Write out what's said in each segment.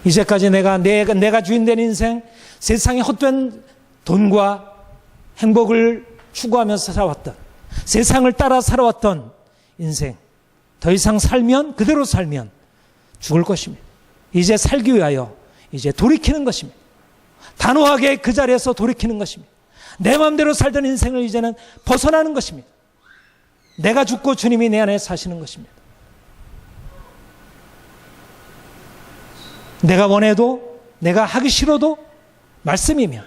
이제까지 내가 주인된 인생, 세상에 헛된 돈과 행복을 추구하면서 살아왔던, 세상을 따라 살아왔던 인생, 더 이상 그대로 살면 죽을 것입니다. 이제 살기 위하여 이제 돌이키는 것입니다. 단호하게 그 자리에서 돌이키는 것입니다. 내 마음대로 살던 인생을 이제는 벗어나는 것입니다. 내가 죽고 주님이 내 안에 사시는 것입니다. 내가 원해도, 내가 하기 싫어도 말씀이면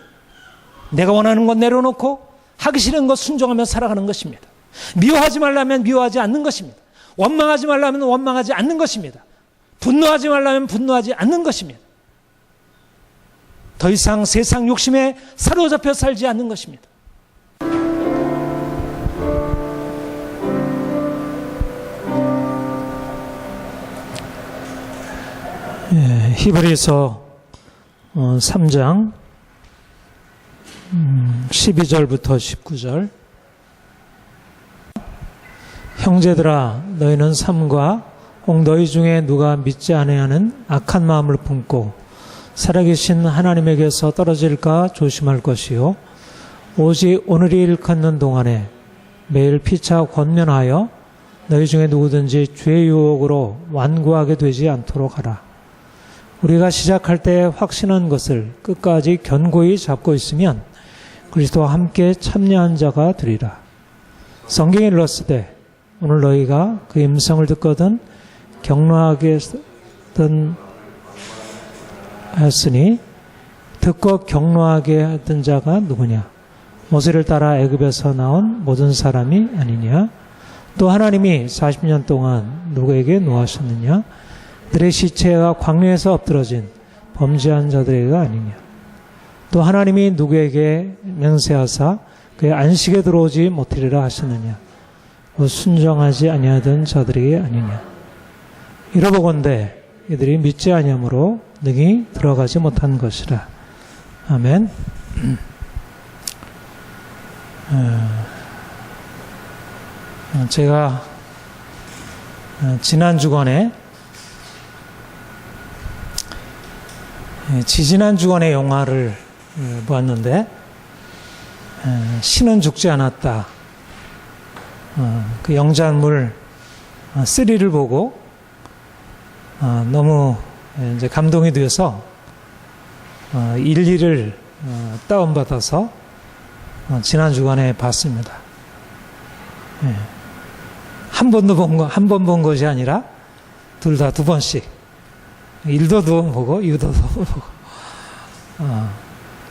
내가 원하는 것 내려놓고 하기 싫은 것 순종하며 살아가는 것입니다. 미워하지 말라면 미워하지 않는 것입니다. 원망하지 말라면 원망하지 않는 것입니다. 분노하지 말라면 분노하지 않는 것입니다. 더 이상 세상 욕심에 사로잡혀 살지 않는 것입니다. 히브리서 3장 12절부터 19절. 형제들아, 너희는 삼가 혹 너희 중에 누가 믿지 아니하는 악한 마음을 품고 살아계신 하나님에게서 떨어질까 조심할 것이요, 오직 오늘이 일컫는 동안에 매일 피차 권면하여 너희 중에 누구든지 죄의 유혹으로 완고하게 되지 않도록 하라. 우리가 시작할 때 확신한 것을 끝까지 견고히 잡고 있으면 그리스도와 함께 참여한 자가 되리라. 성경에 일렀으되 오늘 너희가 그 음성을 듣거든 격노하게 했으니 듣고 격노하게 했던 자가 누구냐? 모세를 따라 애굽에서 나온 모든 사람이 아니냐? 또 하나님이 40년 동안 누구에게 노하셨느냐? 그들의 시체가 광야에서 엎드러진 범죄한 자들에게가 아니냐? 또 하나님이 누구에게 맹세하사 그의 안식에 들어오지 못하리라 하셨느냐? 순종하지 아니하던 자들에게 아니냐? 이러보건대 이들이 믿지 아니하므로 능히 들어가지 못한 것이라. 아멘. 제가 지난 주간에 지지난 주간에 영화를 보았는데 신은 죽지 않았다. 그 영장물 3를 보고 너무 이제 감동이 되어서 1, 2를 다운받아서 지난 주간에 봤습니다. 한 번 본 것이 아니라 둘 다 2번씩 1도 2번 보고 2도 2번 보고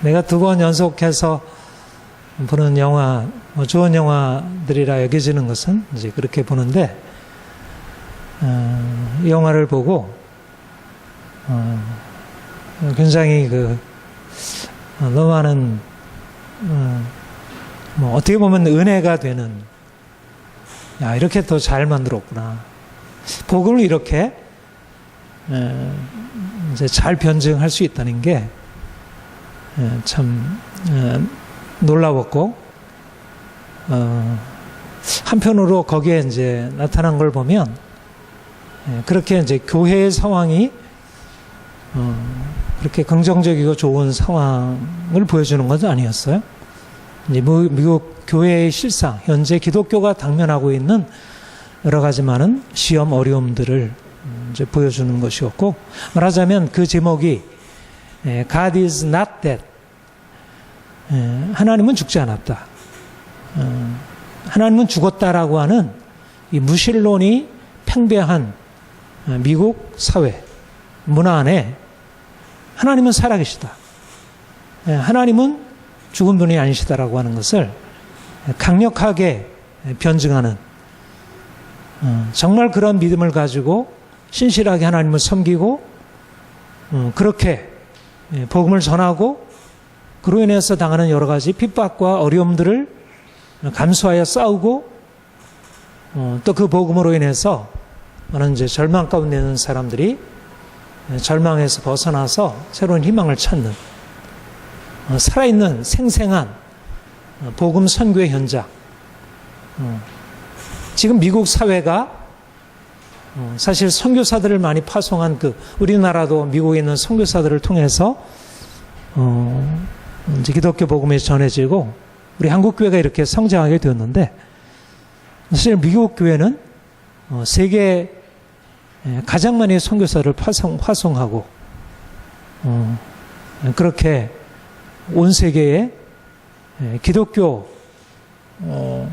내가 2번 연속해서 보는 영화, 좋은 영화들이라 여겨지는 것은 이제 그렇게 보는데 이 영화를 보고 굉장히 너무 많은 어떻게 보면 은혜가 되는, 야, 이렇게 더 잘 만들었구나. 복음을 이렇게 이제 잘 변증할 수 있다는 게 참 놀라웠고, 한편으로 거기에 이제 나타난 걸 보면 그렇게 이제 교회의 상황이 그렇게 긍정적이고 좋은 상황을 보여주는 것은 아니었어요. 이제 미국 교회의 실상, 현재 기독교가 당면하고 있는 여러 가지 많은 시험, 어려움들을 이제 보여주는 것이었고, 말하자면 그 제목이 God is not dead. 하나님은 죽지 않았다. 하나님은 죽었다라고 하는 이 무신론이 팽배한 미국 사회, 문화 안에 하나님은 살아계시다. 하나님은 죽은 분이 아니시다라고 하는 것을 강력하게 변증하는, 정말 그런 믿음을 가지고 신실하게 하나님을 섬기고 그렇게 복음을 전하고 그로 인해서 당하는 여러 가지 핍박과 어려움들을 감수하여 싸우고 또 그 복음으로 인해서 많은 이제 절망 가운데 있는 사람들이 절망에서 벗어나서 새로운 희망을 찾는 살아있는 생생한 복음 선교의 현장. 지금 미국 사회가 사실 선교사들을 많이 파송한 우리나라도 미국에 있는 선교사들을 통해서 이제 기독교 복음이 전해지고 우리 한국 교회가 이렇게 성장하게 되었는데, 사실 미국 교회는 세계 가장 많이 선교사를 파송하고 그렇게 온 세계에 기독교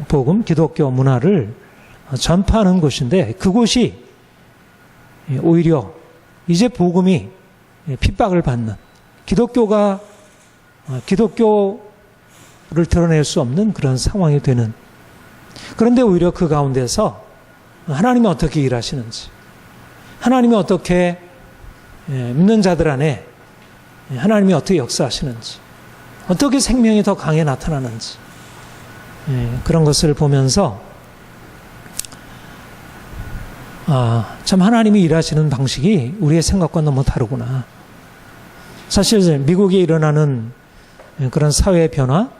복음, 기독교 문화를 전파하는 곳인데, 그곳이 오히려 이제 복음이 핍박을 받는, 기독교를 드러낼 수 없는 그런 상황이 되는, 그런데 오히려 그 가운데서 하나님이 어떻게 일하시는지, 하나님이 어떻게 믿는 자들 안에 하나님이 어떻게 역사하시는지, 어떻게 생명이 더 강해 나타나는지, 그런 것을 보면서 참 하나님이 일하시는 방식이 우리의 생각과 너무 다르구나. 사실 미국에 일어나는 그런 사회의 변화,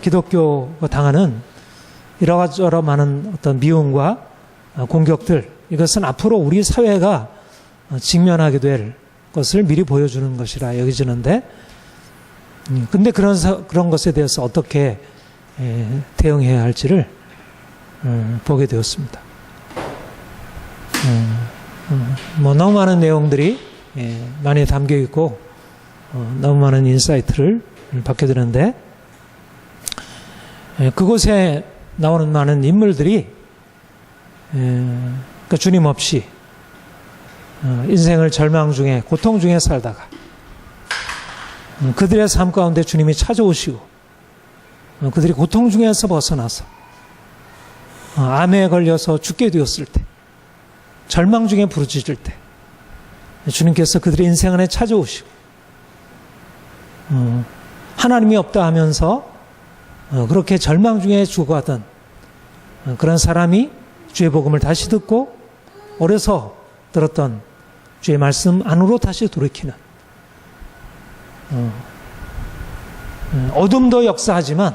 기독교가 당하는 이러저러 많은 어떤 미움과 공격들, 이것은 앞으로 우리 사회가 직면하게 될 것을 미리 보여주는 것이라 여겨지는데, 근데 그런 것에 대해서 어떻게 대응해야 할지를 보게 되었습니다. 너무 많은 내용들이 많이 담겨 있고 너무 많은 인사이트를 받게 되는데, 그곳에 나오는 많은 인물들이 주님 없이 인생을 절망 중에, 고통 중에 살다가 그들의 삶 가운데 주님이 찾아오시고 그들이 고통 중에서 벗어나서 암에 걸려서 죽게 되었을 때, 절망 중에 부르짖을 때 주님께서 그들의 인생 안에 찾아오시고 하나님이 없다 하면서 그렇게 절망 중에 죽어가던 그런 사람이 주의 복음을 다시 듣고 어려서 들었던 주의 말씀 안으로 다시 돌이키는, 어둠도 역사하지만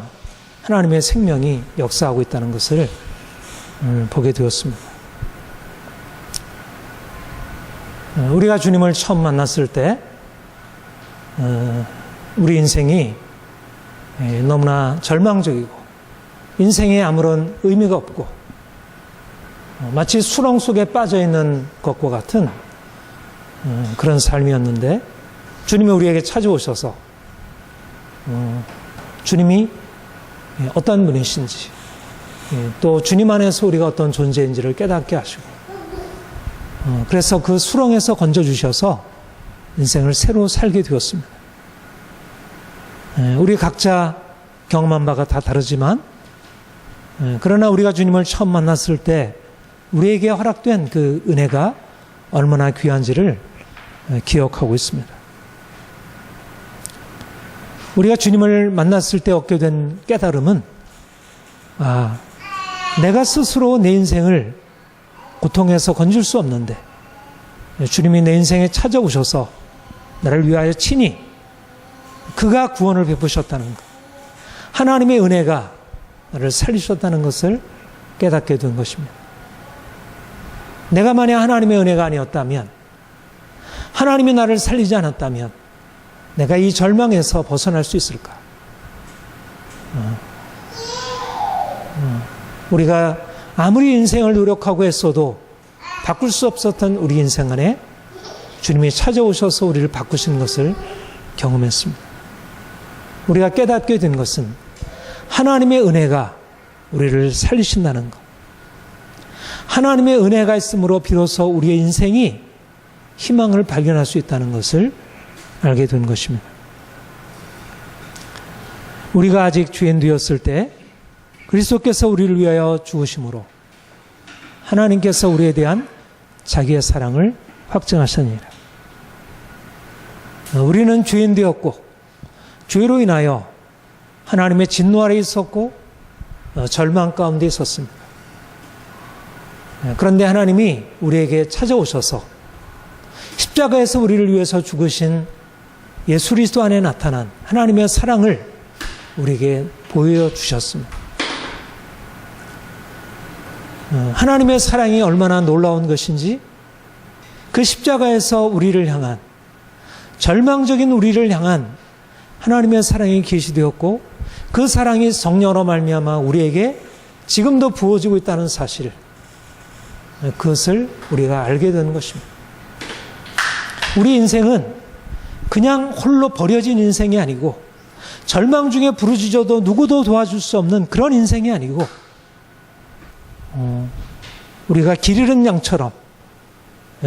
하나님의 생명이 역사하고 있다는 것을 보게 되었습니다. 우리가 주님을 처음 만났을 때 우리 인생이 너무나 절망적이고 인생에 아무런 의미가 없고 마치 수렁 속에 빠져있는 것과 같은 그런 삶이었는데, 주님이 우리에게 찾아오셔서 주님이 어떤 분이신지, 또 주님 안에서 우리가 어떤 존재인지를 깨닫게 하시고, 그래서 그 수렁에서 건져주셔서 인생을 새로 살게 되었습니다. 우리 각자 경험한 바가 다 다르지만, 그러나 우리가 주님을 처음 만났을 때 우리에게 허락된 그 은혜가 얼마나 귀한지를 기억하고 있습니다. 우리가 주님을 만났을 때 얻게 된 깨달음은, 내가 스스로 내 인생을 고통에서 건질 수 없는데 주님이 내 인생에 찾아오셔서 나를 위하여 친히 그가 구원을 베푸셨다는 것, 하나님의 은혜가 나를 살리셨다는 것을 깨닫게 된 것입니다. 내가 만약 하나님의 은혜가 아니었다면, 하나님이 나를 살리지 않았다면 내가 이 절망에서 벗어날 수 있을까? 우리가 아무리 인생을 노력하고 했어도 바꿀 수 없었던 우리 인생 안에 주님이 찾아오셔서 우리를 바꾸신 것을 경험했습니다. 우리가 깨닫게 된 것은 하나님의 은혜가 우리를 살리신다는 것, 하나님의 은혜가 있으므로 비로소 우리의 인생이 희망을 발견할 수 있다는 것을 알게 된 것입니다. 우리가 아직 죄인 되었을 때 그리스도께서 우리를 위하여 죽으심으로 하나님께서 우리에 대한 자기의 사랑을 확증하셨느니라. 우리는 죄인 되었고 죄로 인하여 하나님의 진노 아래 있었고 절망 가운데 있었습니다. 그런데 하나님이 우리에게 찾아오셔서 십자가에서 우리를 위해서 죽으신 예수 그리스도 안에 나타난 하나님의 사랑을 우리에게 보여주셨습니다. 하나님의 사랑이 얼마나 놀라운 것인지, 그 십자가에서 우리를 향한, 절망적인 우리를 향한 하나님의 사랑이 계시되었고, 그 사랑이 성령으로 말미암아 우리에게 지금도 부어지고 있다는 사실, 그것을 우리가 알게 되는 것입니다. 우리 인생은 그냥 홀로 버려진 인생이 아니고, 절망 중에 부르짖어도 누구도 도와줄 수 없는 그런 인생이 아니고, 우리가 길 잃은 양처럼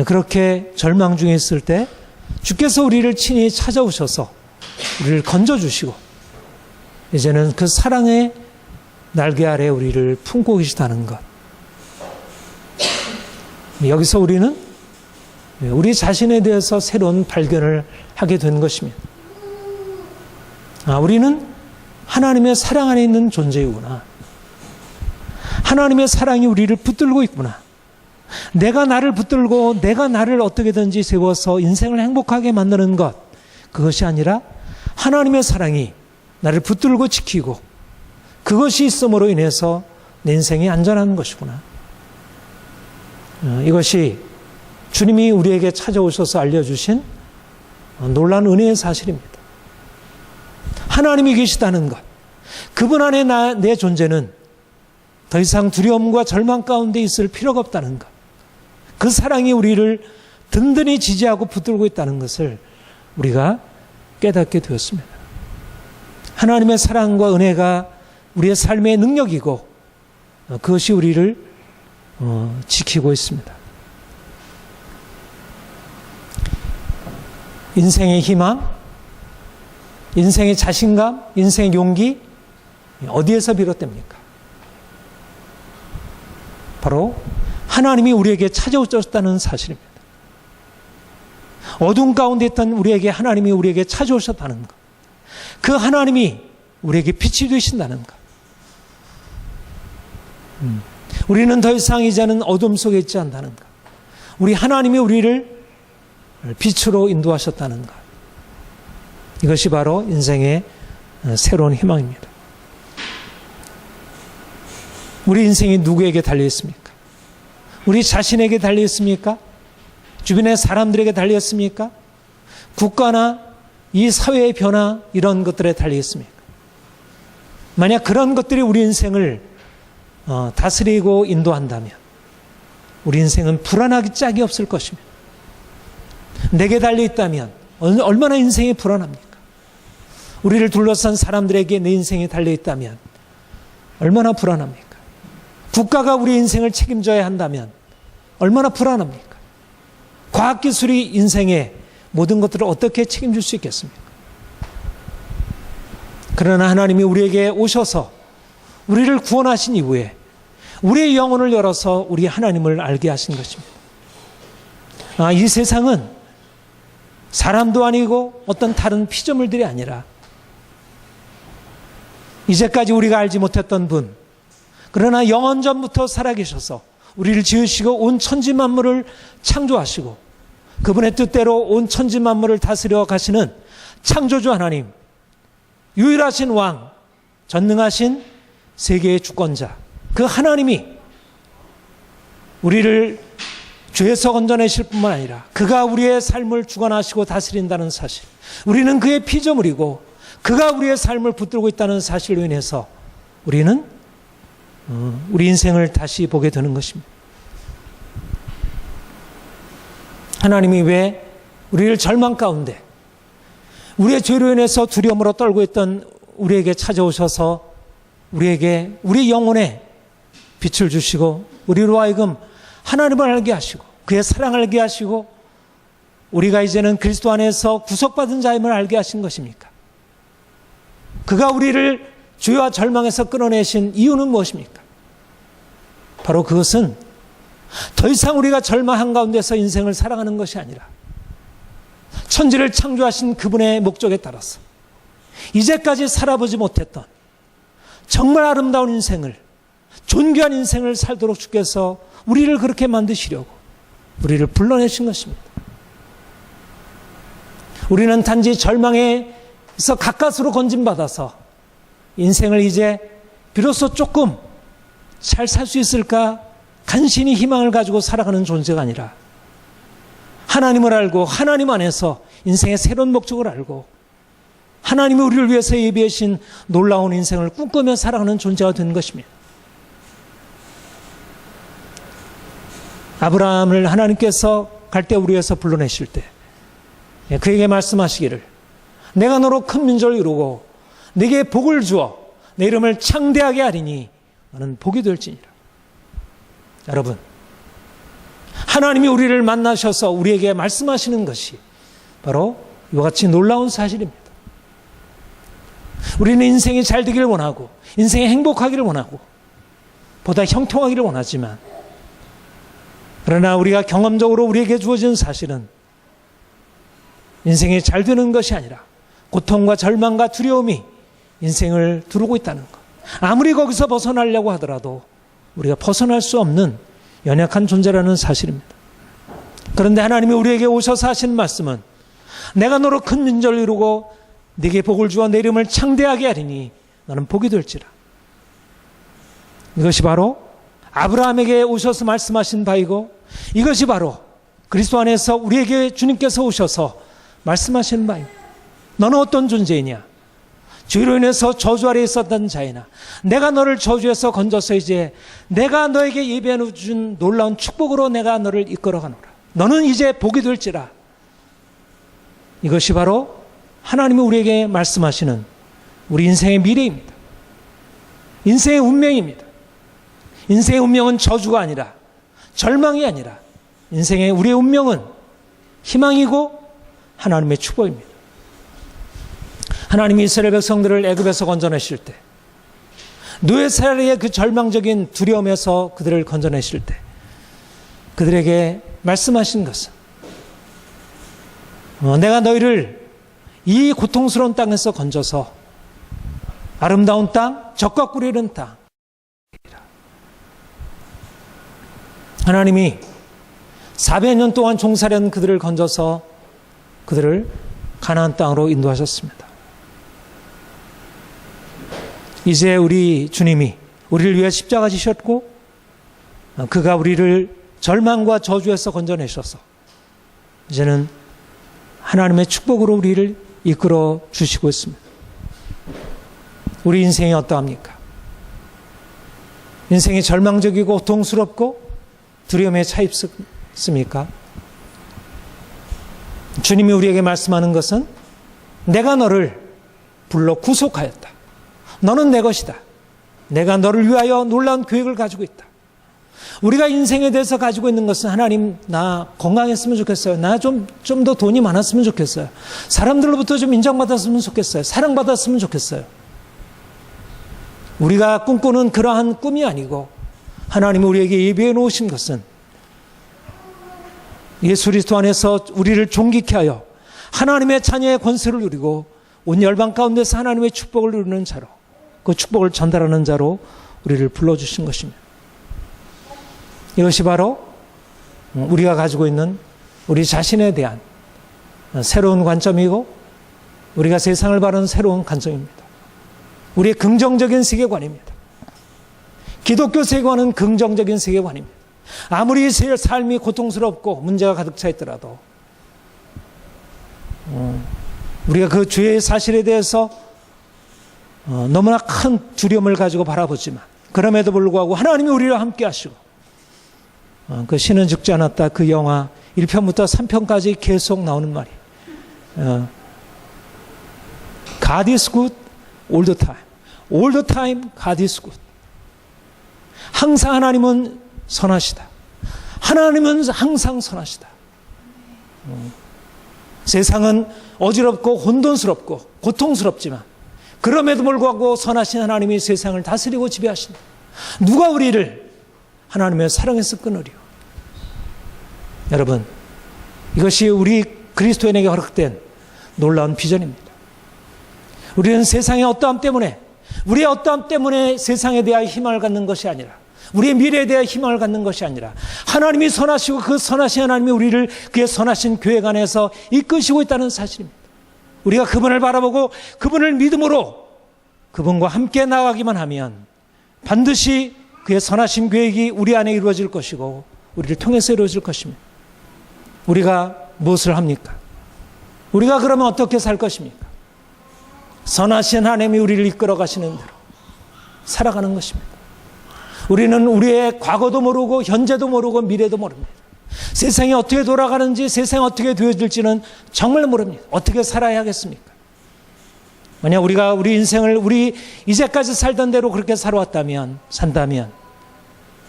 그렇게 절망 중에 있을 때 주께서 우리를 친히 찾아오셔서 우리를 건져주시고, 이제는 그 사랑의 날개 아래 우리를 품고 계시다는 것. 여기서 우리는 우리 자신에 대해서 새로운 발견을 하게 된 것입니다. 우리는 하나님의 사랑 안에 있는 존재이구나. 하나님의 사랑이 우리를 붙들고 있구나. 내가 나를 붙들고 내가 나를 어떻게든지 세워서 인생을 행복하게 만드는 것, 그것이 아니라 하나님의 사랑이 나를 붙들고 지키고, 그것이 있음으로 인해서 내 인생이 안전한 것이구나. 이것이 주님이 우리에게 찾아오셔서 알려주신 놀라운 은혜의 사실입니다. 하나님이 계시다는 것, 그분 안에 내 존재는 더 이상 두려움과 절망 가운데 있을 필요가 없다는 것, 그 사랑이 우리를 든든히 지지하고 붙들고 있다는 것을 우리가 깨닫게 되었습니다. 하나님의 사랑과 은혜가 우리의 삶의 능력이고, 그것이 우리를 지키고 있습니다. 인생의 희망, 인생의 자신감, 인생의 용기, 어디에서 비롯됩니까? 바로 하나님이 우리에게 찾아오셨다는 사실입니다. 어둠 가운데 있던 우리에게 하나님이 우리에게 찾아오셨다는 것, 그 하나님이 우리에게 빛이 되신다는 것. 우리는 더 이상 이제는 어둠 속에 있지 않다는 것, 우리 하나님이 우리를 빛으로 인도하셨다는 것, 이것이 바로 인생의 새로운 희망입니다. 우리 인생이 누구에게 달려있습니까? 우리 자신에게 달려있습니까? 주변의 사람들에게 달려있습니까? 국가나 이 사회의 변화, 이런 것들에 달려있습니까? 만약 그런 것들이 우리 인생을 다스리고 인도한다면 우리 인생은 불안하기 짝이 없을 것입니다. 내게 달려있다면 얼마나 인생이 불안합니까? 우리를 둘러싼 사람들에게 내 인생이 달려있다면 얼마나 불안합니까? 국가가 우리 인생을 책임져야 한다면 얼마나 불안합니까? 과학기술이 인생의 모든 것들을 어떻게 책임질 수 있겠습니까? 그러나 하나님이 우리에게 오셔서 우리를 구원하신 이후에 우리의 영혼을 열어서 우리 하나님을 알게 하신 것입니다. 이 세상은 사람도 아니고 어떤 다른 피조물들이 아니라 이제까지 우리가 알지 못했던 분, 그러나 영원 전부터 살아계셔서 우리를 지으시고 온 천지 만물을 창조하시고 그분의 뜻대로 온 천지 만물을 다스려 가시는 창조주 하나님, 유일하신 왕, 전능하신 세계의 주권자, 그 하나님이 우리를 죄에서 건져내실 뿐만 아니라 그가 우리의 삶을 주관하시고 다스린다는 사실, 우리는 그의 피조물이고 그가 우리의 삶을 붙들고 있다는 사실로 인해서 우리는 우리 인생을 다시 보게 되는 것입니다. 하나님이 왜 우리를 절망 가운데 우리의 죄로 인해서 두려움으로 떨고 있던 우리에게 찾아오셔서 우리에게 우리 영혼에 빛을 주시고 우리로 하여금 하나님을 알게 하시고 그의 사랑을 알게 하시고 우리가 이제는 그리스도 안에서 구속받은 자임을 알게 하신 것입니까? 그가 우리를 죄와 절망에서 끌어내신 이유는 무엇입니까? 바로 그것은 더 이상 우리가 절망 한가운데서 인생을 살아가는 것이 아니라 천지를 창조하신 그분의 목적에 따라서 이제까지 살아보지 못했던 정말 아름다운 인생을, 존귀한 인생을 살도록 주께서 우리를 그렇게 만드시려고 우리를 불러내신 것입니다. 우리는 단지 절망에서 가까스로 건진받아서 인생을 이제 비로소 조금 잘 살 수 있을까 간신히 희망을 가지고 살아가는 존재가 아니라 하나님을 알고 하나님 안에서 인생의 새로운 목적을 알고 하나님이 우리를 위해서 예비하신 놀라운 인생을 꿈꾸며 살아가는 존재가 되는 것입니다. 아브라함을 하나님께서 갈대우리에서 불러내실 때 그에게 말씀하시기를 내가 너로 큰 민족을 이루고 네게 복을 주어 내 이름을 창대하게 하리니 너는 복이 될지니라. 여러분, 하나님이 우리를 만나셔서 우리에게 말씀하시는 것이 바로 이와 같이 놀라운 사실입니다. 우리는 인생이 잘 되기를 원하고 인생이 행복하기를 원하고 보다 형통하기를 원하지만 그러나 우리가 경험적으로 우리에게 주어진 사실은 인생이 잘 되는 것이 아니라 고통과 절망과 두려움이 인생을 두르고 있다는 것. 아무리 거기서 벗어나려고 하더라도 우리가 벗어날 수 없는 연약한 존재라는 사실입니다. 그런데 하나님이 우리에게 오셔서 하시는 말씀은 내가 너로 큰 민족을 이루고 네게 복을 주어 내 이름을 창대하게 하리니 너는 복이 될지라. 이것이 바로 아브라함에게 오셔서 말씀하신 바이고 이것이 바로 그리스도 안에서 우리에게 주님께서 오셔서 말씀하시는 바입니다. 너는 어떤 존재이냐? 죄로 인해서 저주 아래 있었던 자이나 내가 너를 저주에서 건져서 이제 내가 너에게 예비해 준 놀라운 축복으로 내가 너를 이끌어가노라. 너는 이제 복이 될지라. 이것이 바로 하나님이 우리에게 말씀하시는 우리 인생의 미래입니다. 인생의 운명입니다. 인생의 운명은 저주가 아니라 절망이 아니라 인생의 우리의 운명은 희망이고 하나님의 축복입니다. 하나님이 이스라엘 백성들을 애굽에서 건져내실 때 노예 생활의 그 절망적인 두려움에서 그들을 건져내실 때 그들에게 말씀하신 것은 내가 너희를 이 고통스러운 땅에서 건져서 아름다운 땅, 젖과 꿀이 흐르는 땅. 하나님이 400년 동안 종살이한 그들을 건져서 그들을 가나안 땅으로 인도하셨습니다. 이제 우리 주님이 우리를 위해 십자가 지셨고 그가 우리를 절망과 저주에서 건져내셔서 이제는 하나님의 축복으로 우리를 이끌어 주시고 있습니다. 우리 인생이 어떠합니까? 인생이 절망적이고 고통스럽고 두려움에 차 있습니까? 주님이 우리에게 말씀하는 것은 내가 너를 불러 구속하였다. 너는 내 것이다. 내가 너를 위하여 놀라운 계획을 가지고 있다. 우리가 인생에 대해서 가지고 있는 것은 하나님 나 건강했으면 좋겠어요. 나 좀 더 돈이 많았으면 좋겠어요. 사람들로부터 좀 인정받았으면 좋겠어요. 사랑받았으면 좋겠어요. 우리가 꿈꾸는 그러한 꿈이 아니고 하나님이 우리에게 예비해 놓으신 것은 예수 그리스도 안에서 우리를 존귀케 하여 하나님의 자녀의 권세를 누리고 온 열방 가운데서 하나님의 축복을 누리는 자로 그 축복을 전달하는 자로 우리를 불러주신 것입니다. 이것이 바로 우리가 가지고 있는 우리 자신에 대한 새로운 관점이고 우리가 세상을 바라는 새로운 관점입니다. 우리의 긍정적인 세계관입니다. 기독교 세계관은 긍정적인 세계관입니다. 아무리 삶이 고통스럽고 문제가 가득 차 있더라도 우리가 그 죄의 사실에 대해서 너무나 큰 두려움을 가지고 바라보지만 그럼에도 불구하고 하나님이 우리와 함께 하시고 그 신은 죽지 않았다 그 영화 1편부터 3편까지 계속 나오는 말이 God is good all the time. All the time God is good. 항상 하나님은 선하시다. 하나님은 항상 선하시다. 세상은 어지럽고 혼돈스럽고 고통스럽지만 그럼에도 불구하고 선하신 하나님이 세상을 다스리고 지배하신다. 누가 우리를 하나님의 사랑에서 끊으리요. 여러분, 이것이 우리 그리스도인에게 허락된 놀라운 비전입니다. 우리는 세상의 어떠함 때문에 우리의 어떠함 때문에 세상에 대하여 희망을 갖는 것이 아니라 우리의 미래에 대하여 희망을 갖는 것이 아니라 하나님이 선하시고 그 선하신 하나님이 우리를 그의 선하신 계획 안에서 이끄시고 있다는 사실입니다. 우리가 그분을 바라보고 그분을 믿음으로 그분과 함께 나가기만 하면 반드시 그의 선하신 계획이 우리 안에 이루어질 것이고 우리를 통해서 이루어질 것입니다. 우리가 무엇을 합니까? 우리가 그러면 어떻게 살 것입니까? 선하신 하나님이 우리를 이끌어 가시는 대로 살아가는 것입니다. 우리는 우리의 과거도 모르고 현재도 모르고 미래도 모릅니다. 세상이 어떻게 돌아가는지, 세상이 어떻게 되어질지는 정말 모릅니다. 어떻게 살아야 하겠습니까? 만약 우리가 우리 인생을 우리 이제까지 살던 대로 그렇게 산다면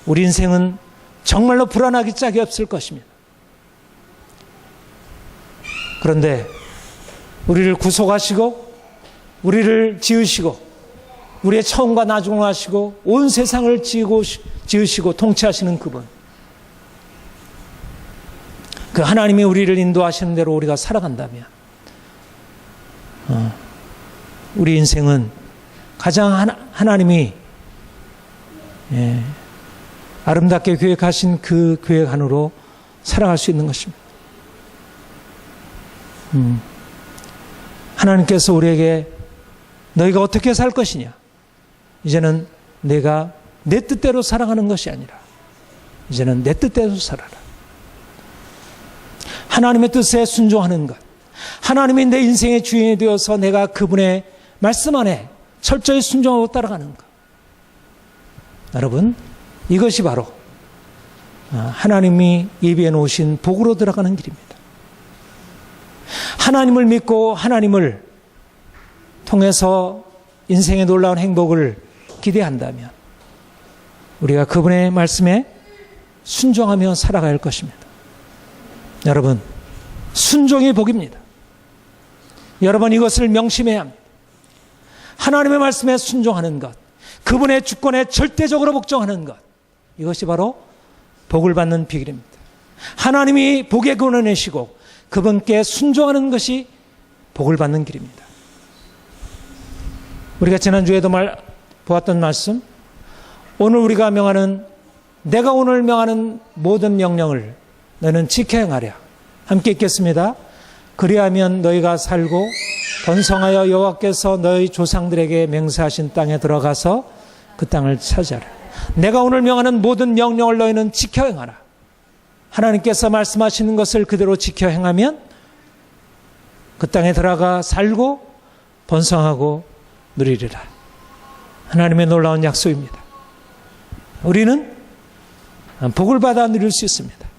우리 인생은 정말로 불안하기 짝이 없을 것입니다. 그런데 우리를 구속하시고 우리를 지으시고 우리의 처음과 나중을 하시고 온 세상을 지으시고 통치하시는 그분, 그 하나님이 우리를 인도하시는 대로 우리가 살아간다면 우리 인생은 가장 하나님이 아름답게 계획하신 그 계획 안으로 살아갈 수 있는 것입니다. 하나님께서 우리에게 너희가 어떻게 살 것이냐, 이제는 내가 내 뜻대로 살아가는 것이 아니라 이제는 내 뜻대로 살아라. 하나님의 뜻에 순종하는 것, 하나님이 내 인생의 주인이 되어서 내가 그분의 말씀 안에 철저히 순종하고 따라가는 것. 여러분, 이것이 바로 하나님이 예비해 놓으신 복으로 들어가는 길입니다. 하나님을 믿고 하나님을 통해서 인생의 놀라운 행복을 기대한다면 우리가 그분의 말씀에 순종하며 살아갈 것입니다. 여러분, 순종이 복입니다. 여러분, 이것을 명심해야 합니다. 하나님의 말씀에 순종하는 것, 그분의 주권에 절대적으로 복종하는 것, 이것이 바로 복을 받는 비결입니다. 하나님이 복의 근원을 내시고 그분께 순종하는 것이 복을 받는 길입니다. 우리가 지난주에도 보았던 말씀, 오늘 우리가 명하는, 내가 오늘 명하는 모든 명령을 너는 지켜 행하랴. 함께 읽겠습니다. 그리하면 너희가 살고 번성하여 여호와께서 너희 조상들에게 맹세하신 땅에 들어가서 그 땅을 차지하라. 내가 오늘 명하는 모든 명령을 너희는 지켜 행하라. 하나님께서 말씀하시는 것을 그대로 지켜 행하면 그 땅에 들어가 살고 번성하고 누리리라. 하나님의 놀라운 약속입니다. 우리는 복을 받아 누릴 수 있습니다.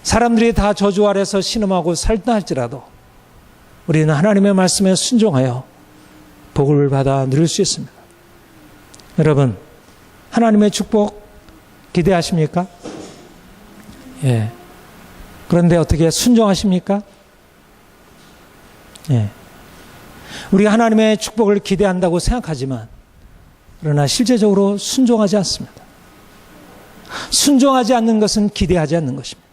사람들이 다 저주 아래서 신음하고 살다 할지라도 우리는 하나님의 말씀에 순종하여 복을 받아 누릴 수 있습니다. 여러분, 하나님의 축복 기대하십니까? 예. 그런데 어떻게 순종하십니까? 예. 우리가 하나님의 축복을 기대한다고 생각하지만 그러나 실제적으로 순종하지 않습니다. 순종하지 않는 것은 기대하지 않는 것입니다.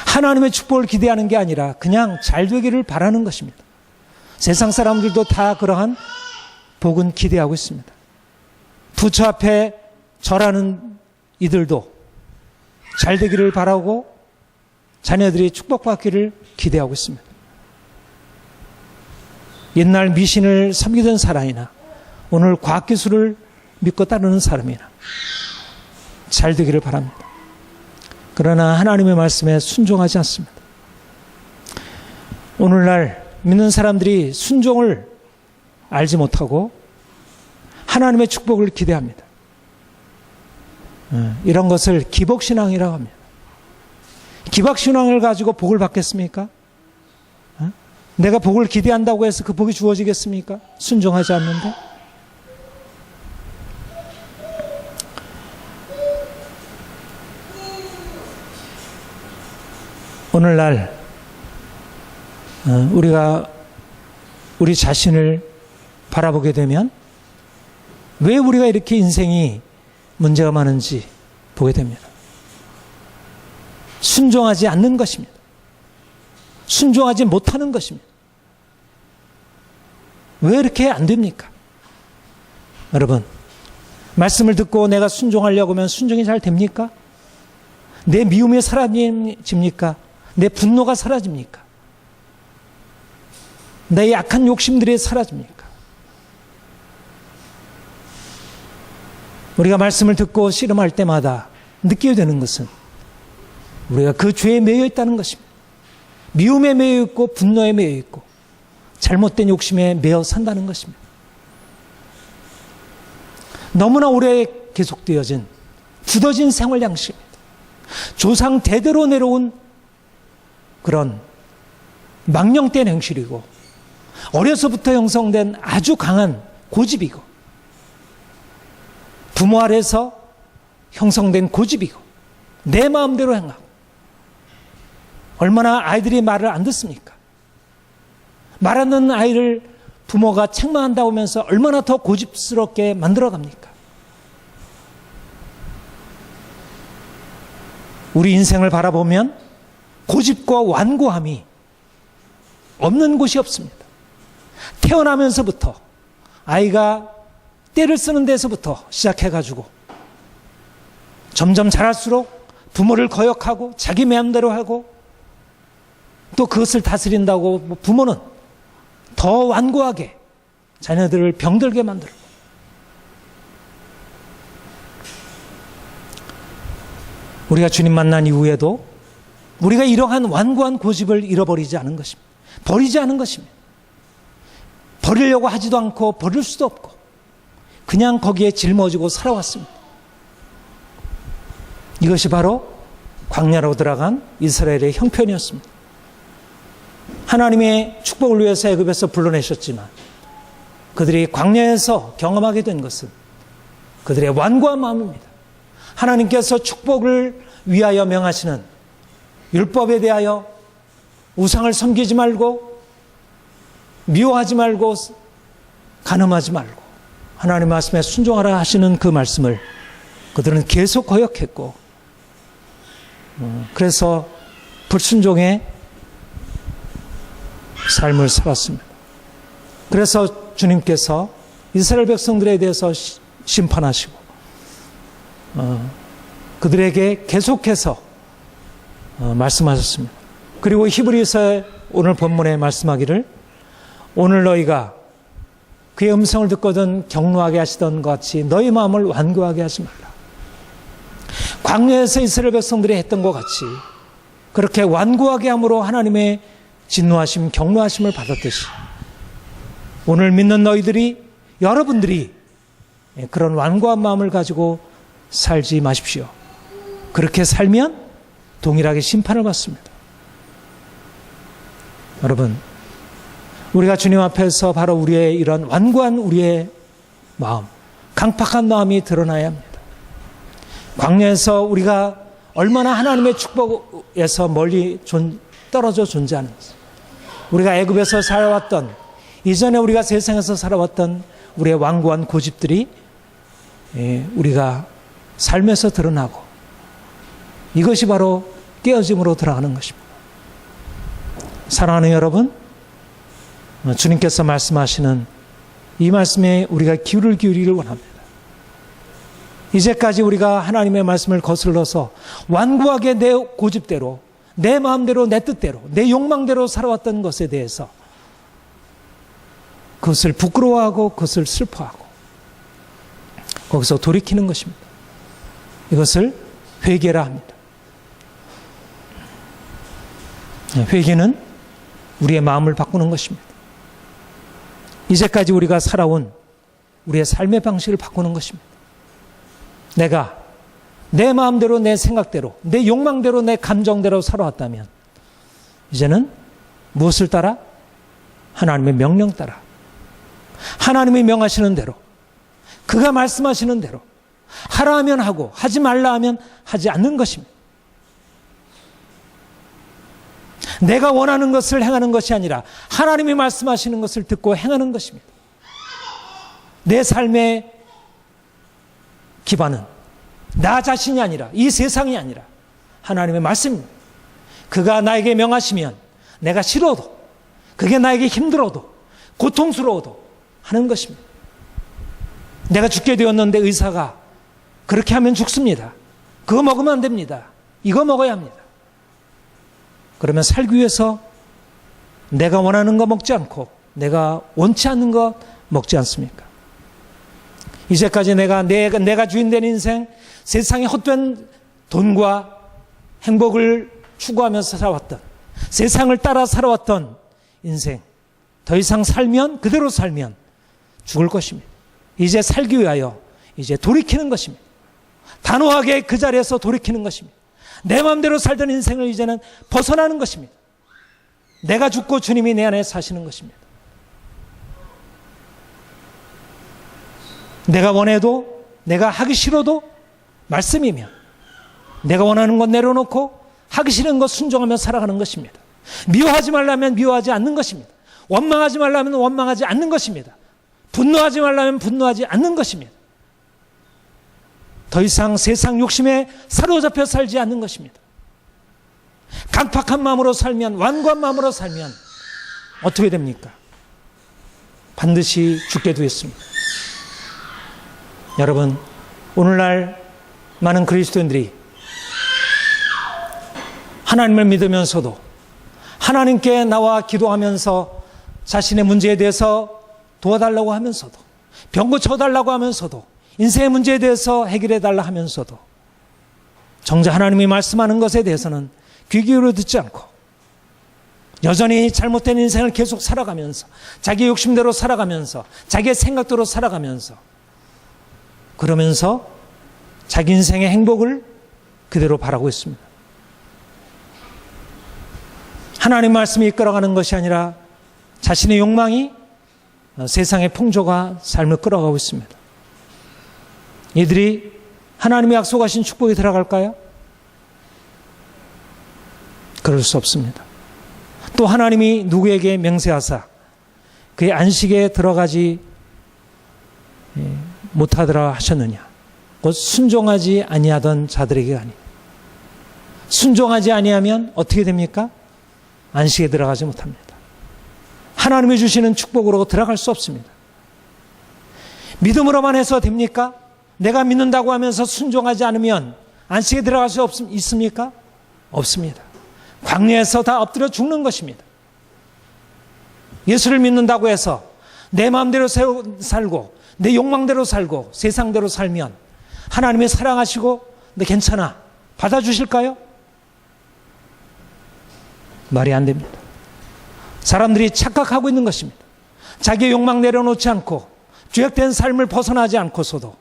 하나님의 축복을 기대하는 게 아니라 그냥 잘 되기를 바라는 것입니다. 세상 사람들도 다 그러한 복은 기대하고 있습니다. 부처 앞에 절하는 이들도 잘 되기를 바라고 자녀들이 축복받기를 기대하고 있습니다. 옛날 미신을 섬기던 사람이나 오늘 과학기술을 믿고 따르는 사람이나 잘 되기를 바랍니다. 그러나 하나님의 말씀에 순종하지 않습니다. 오늘날 믿는 사람들이 순종을 알지 못하고 하나님의 축복을 기대합니다. 이런 것을 기복신앙이라고 합니다. 기복신앙을 가지고 복을 받겠습니까? 내가 복을 기대한다고 해서 그 복이 주어지겠습니까? 순종하지 않는데? 오늘날 우리가 우리 자신을 바라보게 되면 왜 우리가 이렇게 인생이 문제가 많은지 보게 됩니다. 순종하지 않는 것입니다. 순종하지 못하는 것입니다. 왜 이렇게 안 됩니까? 여러분, 말씀을 듣고 내가 순종하려고 하면 순종이 잘 됩니까? 내 미움이 사라집니까? 내 분노가 사라집니까? 내 약한 욕심들이 사라집니까? 우리가 말씀을 듣고 씨름할 때마다 느끼게 되는 것은 우리가 그 죄에 매여 있다는 것입니다. 미움에 매여 있고 분노에 매여 있고 잘못된 욕심에 매여 산다는 것입니다. 너무나 오래 계속되어진 굳어진 생활 양식입니다. 조상 대대로 내려온 그런 망령된 행실이고 어려서부터 형성된 아주 강한 고집이고 부모 아래서 형성된 고집이고 내 마음대로 행하고 얼마나 아이들이 말을 안 듣습니까? 말 안 듣는 아이를 부모가 책망한다고 하면서 얼마나 더 고집스럽게 만들어갑니까? 우리 인생을 바라보면 고집과 완고함이 없는 곳이 없습니다. 태어나면서부터 아이가 때를 쓰는 데서부터 시작해가지고 점점 자랄수록 부모를 거역하고 자기 마음대로 하고 또 그것을 다스린다고 부모는 더 완고하게 자녀들을 병들게 만들고 우리가 주님 만난 이후에도 우리가 이러한 완고한 고집을 잃어버리지 않은 것입니다. 버리지 않은 것입니다. 버리려고 하지도 않고 버릴 수도 없고 그냥 거기에 짊어지고 살아왔습니다. 이것이 바로 광야로 들어간 이스라엘의 형편이었습니다. 하나님의 축복을 위해서 애굽에서 불러내셨지만 그들이 광야에서 경험하게 된 것은 그들의 완고한 마음입니다. 하나님께서 축복을 위하여 명하시는 율법에 대하여 우상을 섬기지 말고 미워하지 말고 간음하지 말고 하나님 말씀에 순종하라 하시는 그 말씀을 그들은 계속 거역했고 그래서 불순종의 삶을 살았습니다. 그래서 주님께서 이스라엘 백성들에 대해서 심판하시고 그들에게 계속해서 말씀하셨습니다. 그리고 히브리서의 오늘 본문에 말씀하기를 오늘 너희가 그의 음성을 듣거든 경노하게 하시던 것 같이 너희 마음을 완고하게 하지 말라. 광야에서 이스라엘 백성들이 했던 것 같이 그렇게 완고하게 함으로 하나님의 진노하심, 경노하심을 받았듯이 오늘 믿는 너희들이 여러분들이 그런 완고한 마음을 가지고 살지 마십시오. 그렇게 살면 동일하게 심판을 받습니다. 여러분, 우리가 주님 앞에서 바로 우리의 이런 완고한 우리의 마음, 강팍한 마음이 드러나야 합니다. 광야에서 우리가 얼마나 하나님의 축복에서 멀리 떨어져 존재하는지, 우리가 애굽에서 살아왔던, 이전에 우리가 세상에서 살아왔던 우리의 완고한 고집들이 우리가 삶에서 드러나고 이것이 바로 깨어짐으로 들어가는 것입니다. 사랑하는 여러분, 주님께서 말씀하시는 이 말씀에 우리가 귀를 기울이기를 원합니다. 이제까지 우리가 하나님의 말씀을 거슬러서 완고하게 내 고집대로, 내 마음대로, 내 뜻대로, 내 욕망대로 살아왔던 것에 대해서 그것을 부끄러워하고 그것을 슬퍼하고 거기서 돌이키는 것입니다. 이것을 회개라 합니다. 회개는 우리의 마음을 바꾸는 것입니다. 이제까지 우리가 살아온 우리의 삶의 방식을 바꾸는 것입니다. 내가 내 마음대로, 내 생각대로, 내 욕망대로, 내 감정대로 살아왔다면 이제는 무엇을 따라? 하나님의 명령 따라, 하나님이 명하시는 대로, 그가 말씀하시는 대로 하라 하면 하고 하지 말라 하면 하지 않는 것입니다. 내가 원하는 것을 행하는 것이 아니라 하나님이 말씀하시는 것을 듣고 행하는 것입니다. 내 삶의 기반은 나 자신이 아니라 이 세상이 아니라 하나님의 말씀입니다. 그가 나에게 명하시면 내가 싫어도, 그게 나에게 힘들어도, 고통스러워도 하는 것입니다. 내가 죽게 되었는데 의사가 그렇게 하면 죽습니다. 그거 먹으면 안 됩니다. 이거 먹어야 합니다. 그러면 살기 위해서 내가 원하는 거 먹지 않고 내가 원치 않는 거 먹지 않습니까? 이제까지 내가 주인된 인생, 세상의 헛된 돈과 행복을 추구하면서 살아왔던, 세상을 따라 살아왔던 인생, 더 이상 살면, 그대로 살면 죽을 것입니다. 이제 살기 위하여 이제 돌이키는 것입니다. 단호하게 그 자리에서 돌이키는 것입니다. 내 마음대로 살던 인생을 이제는 벗어나는 것입니다. 내가 죽고 주님이 내 안에 사시는 것입니다. 내가 원해도, 내가 하기 싫어도 말씀이면 내가 원하는 것 내려놓고 하기 싫은 것 순종하며 살아가는 것입니다. 미워하지 말라면 미워하지 않는 것입니다. 원망하지 말라면 원망하지 않는 것입니다. 분노하지 말라면 분노하지 않는 것입니다. 더 이상 세상 욕심에 사로잡혀 살지 않는 것입니다. 강팍한 마음으로 살면, 완고한 마음으로 살면 어떻게 됩니까? 반드시 죽게 되었습니다. 여러분, 오늘날 많은 그리스도인들이 하나님을 믿으면서도, 하나님께 나와 기도하면서 자신의 문제에 대해서 도와달라고 하면서도, 병 고쳐달라고 하면서도, 인생의 문제에 대해서 해결해달라 하면서도 정작 하나님이 말씀하는 것에 대해서는 귀 기울여 듣지 않고 여전히 잘못된 인생을 계속 살아가면서, 자기 욕심대로 살아가면서, 자기의 생각대로 살아가면서, 그러면서 자기 인생의 행복을 그대로 바라고 있습니다. 하나님 말씀이 이끌어가는 것이 아니라 자신의 욕망이 세상의 풍조가 삶을 끌어가고 있습니다. 이들이 하나님의 약속하신 축복에 들어갈까요? 그럴 수 없습니다. 또 하나님이 누구에게 맹세하사 그의 안식에 들어가지 못하더라 하셨느냐? 곧 순종하지 아니하던 자들에게 아니. 순종하지 아니하면 어떻게 됩니까? 안식에 들어가지 못합니다. 하나님이 주시는 축복으로 들어갈 수 없습니다. 믿음으로만 해서 됩니까? 내가 믿는다고 하면서 순종하지 않으면 안식에 들어갈 수 있습니까? 없습니다. 광야에서 다 엎드려 죽는 것입니다. 예수를 믿는다고 해서 내 마음대로 살고 내 욕망대로 살고 세상대로 살면 하나님이 사랑하시고 너 괜찮아 받아주실까요? 말이 안 됩니다. 사람들이 착각하고 있는 것입니다. 자기의 욕망 내려놓지 않고 죄악된 삶을 벗어나지 않고서도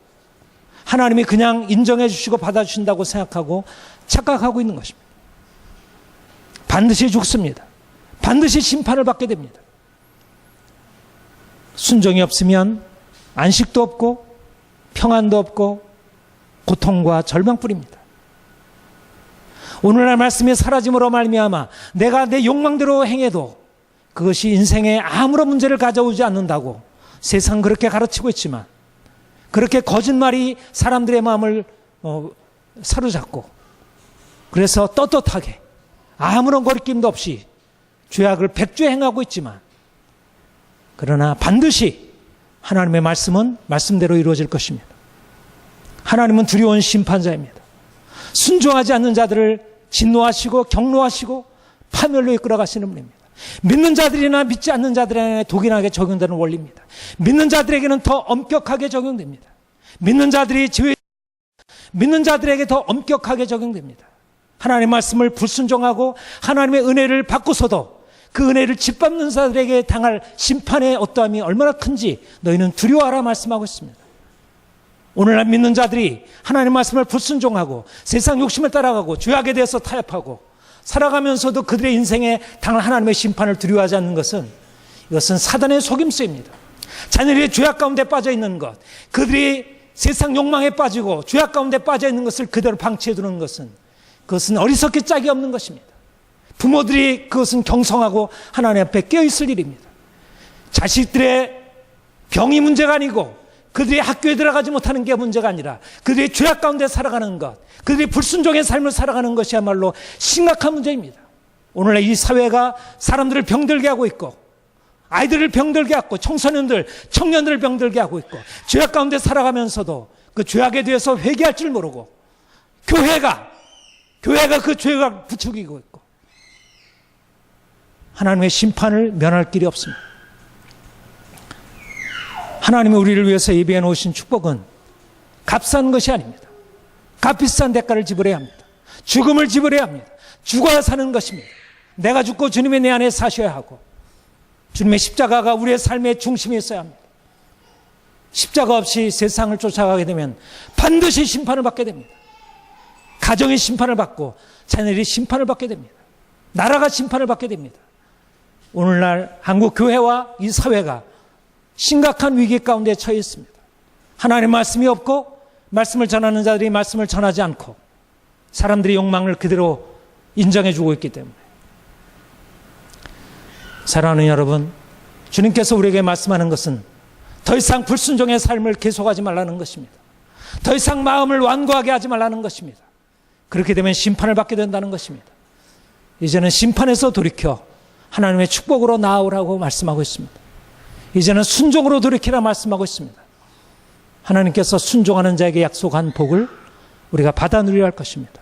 하나님이 그냥 인정해 주시고 받아주신다고 생각하고 착각하고 있는 것입니다. 반드시 죽습니다. 반드시 심판을 받게 됩니다. 순종이 없으면 안식도 없고 평안도 없고 고통과 절망뿐입니다. 오늘날 말씀이 사라짐으로 말미암아 내가 내 욕망대로 행해도 그것이 인생에 아무런 문제를 가져오지 않는다고 세상 그렇게 가르치고 있지만, 그렇게 거짓말이 사람들의 마음을 사로잡고 그래서 떳떳하게 아무런 거리낌도 없이 죄악을 백죄 행하고 있지만, 그러나 반드시 하나님의 말씀은 말씀대로 이루어질 것입니다. 하나님은 두려운 심판자입니다. 순종하지 않는 자들을 진노하시고 경노하시고 파멸로 이끌어 가시는 분입니다. 믿는 자들이나 믿지 않는 자들에게 독일하게 적용되는 원리입니다. 믿는 자들에게는 더 엄격하게 적용됩니다. 믿는 자들에게 더 엄격하게 적용됩니다. 하나님의 말씀을 불순종하고 하나님의 은혜를 받고서도 그 은혜를 짓밟는 자들에게 당할 심판의 어떠함이 얼마나 큰지 너희는 두려워하라 말씀하고 있습니다. 오늘날 믿는 자들이 하나님의 말씀을 불순종하고 세상 욕심을 따라가고 죄악에 대해서 타협하고 살아가면서도 그들의 인생에 당할 하나님의 심판을 두려워하지 않는 것은, 이것은 사단의 속임수입니다. 자녀들이 죄악 가운데 빠져 있는 것, 그들이 세상 욕망에 빠지고 죄악 가운데 빠져 있는 것을 그대로 방치해 두는 것은, 그것은 어리석기 짝이 없는 것입니다. 부모들이 그것은 경성하고 하나님 앞에 깨어있을 일입니다. 자식들의 병이 문제가 아니고 그들이 학교에 들어가지 못하는 게 문제가 아니라 그들이 죄악 가운데 살아가는 것, 그들이 불순종의 삶을 살아가는 것이야말로 심각한 문제입니다. 오늘날 이 사회가 사람들을 병들게 하고 있고, 아이들을 병들게 하고, 청소년들, 청년들을 병들게 하고 있고, 죄악 가운데 살아가면서도 그 죄악에 대해서 회개할 줄 모르고 교회가 그 죄악을 부추기고 있고, 하나님의 심판을 면할 길이 없습니다. 하나님이 우리를 위해서 예비해 놓으신 축복은 값싼 것이 아닙니다. 값비싼 대가를 지불해야 합니다. 죽음을 지불해야 합니다. 죽어야 사는 것입니다. 내가 죽고 주님이 내 안에 사셔야 하고, 주님의 십자가가 우리의 삶의 중심에 있어야 합니다. 십자가 없이 세상을 쫓아가게 되면 반드시 심판을 받게 됩니다. 가정이 심판을 받고 자녀들이 심판을 받게 됩니다. 나라가 심판을 받게 됩니다. 오늘날 한국 교회와 이 사회가 심각한 위기 가운데 처해 있습니다. 하나님의 말씀이 없고 말씀을 전하는 자들이 말씀을 전하지 않고 사람들이 욕망을 그대로 인정해주고 있기 때문에, 사랑하는 여러분, 주님께서 우리에게 말씀하는 것은 더 이상 불순종의 삶을 계속하지 말라는 것입니다. 더 이상 마음을 완고하게 하지 말라는 것입니다. 그렇게 되면 심판을 받게 된다는 것입니다. 이제는 심판에서 돌이켜 하나님의 축복으로 나아오라고 말씀하고 있습니다. 이제는 순종으로 돌이키라 말씀하고 있습니다. 하나님께서 순종하는 자에게 약속한 복을 우리가 받아 누려야 할 것입니다.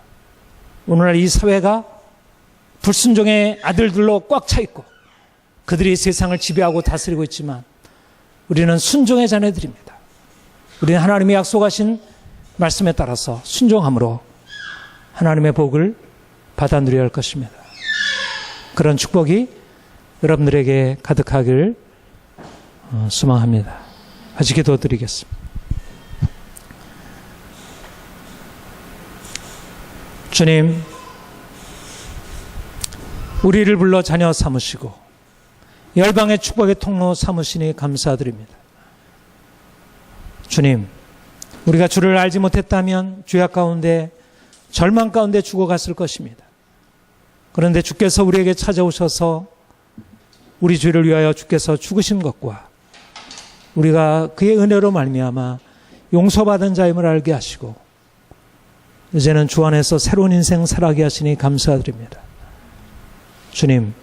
오늘날 이 사회가 불순종의 아들들로 꽉 차 있고 그들이 세상을 지배하고 다스리고 있지만 우리는 순종의 자녀들입니다. 우리는 하나님이 약속하신 말씀에 따라서 순종함으로 하나님의 복을 받아 누려야 할 것입니다. 그런 축복이 여러분들에게 가득하길 소망합니다. 같이 기도드리겠습니다. 주님, 우리를 불러 자녀 삼으시고 열방의 축복의 통로 삼으시니 감사드립니다. 주님, 우리가 주를 알지 못했다면 죄악 가운데 절망 가운데 죽어갔을 것입니다. 그런데 주께서 우리에게 찾아오셔서 우리 죄를 위하여 주께서 죽으신 것과 우리가 그의 은혜로 말미암아 용서받은 자임을 알게 하시고 이제는 주 안에서 새로운 인생 살아가게 하시니 감사드립니다. 주님,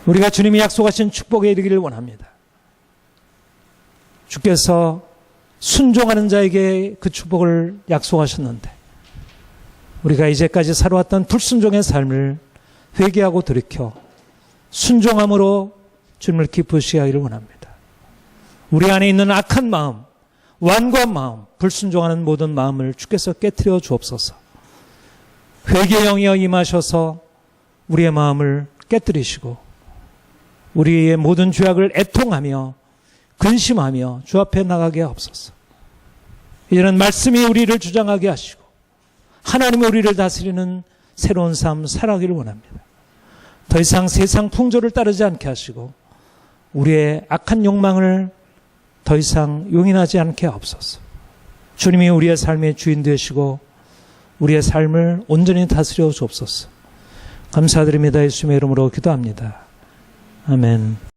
우리가 주님이 약속하신 축복에 이르기를 원합니다. 주께서 순종하는 자에게 그 축복을 약속하셨는데 우리가 이제까지 살아왔던 불순종의 삶을 회개하고 돌이켜 순종함으로 주님을 기쁘시게 하기를 원합니다. 우리 안에 있는 악한 마음, 완고한 마음, 불순종하는 모든 마음을 주께서 깨트려 주옵소서. 회개의 영이여 임하셔서 우리의 마음을 깨뜨리시고 우리의 모든 죄악을 애통하며 근심하며 주 앞에 나가게 하옵소서. 이제는 말씀이 우리를 주장하게 하시고 하나님이 우리를 다스리는 새로운 삶 살아가기를 원합니다. 더 이상 세상 풍조를 따르지 않게 하시고 우리의 악한 욕망을 더 이상 용인하지 않게 하옵소서. 주님이 우리의 삶의 주인 되시고 우리의 삶을 온전히 다스려 주옵소서. 감사드립니다. 예수님의 이름으로 기도합니다. 아멘.